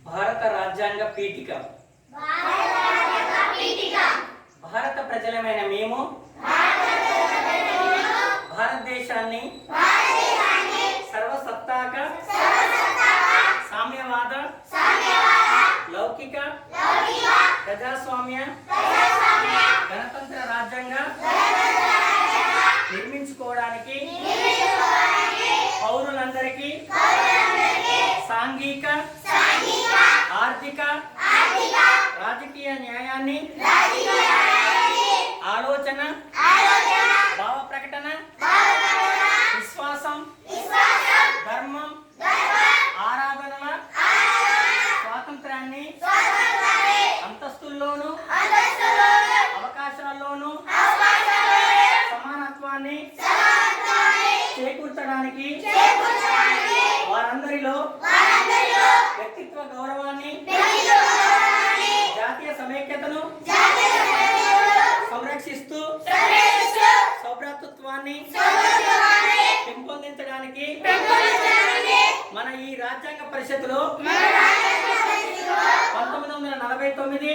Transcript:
భారత రాజ్యాంగ పీఠిక. భారత ప్రజలమైన మేము భారతదేశాన్ని సర్వసత్తాక సామ్యవాద లౌకిక ప్రజాస్వామ్య గణతంత్ర రాజ్యంగా నిర్మించుకోవడానికి పౌరులందరికీ సాంఘిక ఆర్థిక రాజకీయ న్యాయాన్ని ఆలోచన భావ ప్రకటన విశ్వాసం ధర్మం ఆరాధనల స్వాతంత్రాన్ని అంతస్తుల్లోనూ అవకాశాల్లోనూ సమానత్వాన్ని చేకూర్చడానికి వారందరిలో వ్యక్తిత్వ గౌరవాన్ని జాతీయ సమైక్యతను సంరక్షిస్తూ సౌభ్రాతృత్వాన్ని పెంపొందించడానికి మన ఈ రాజ్యాంగ పరిషత్తులో 1949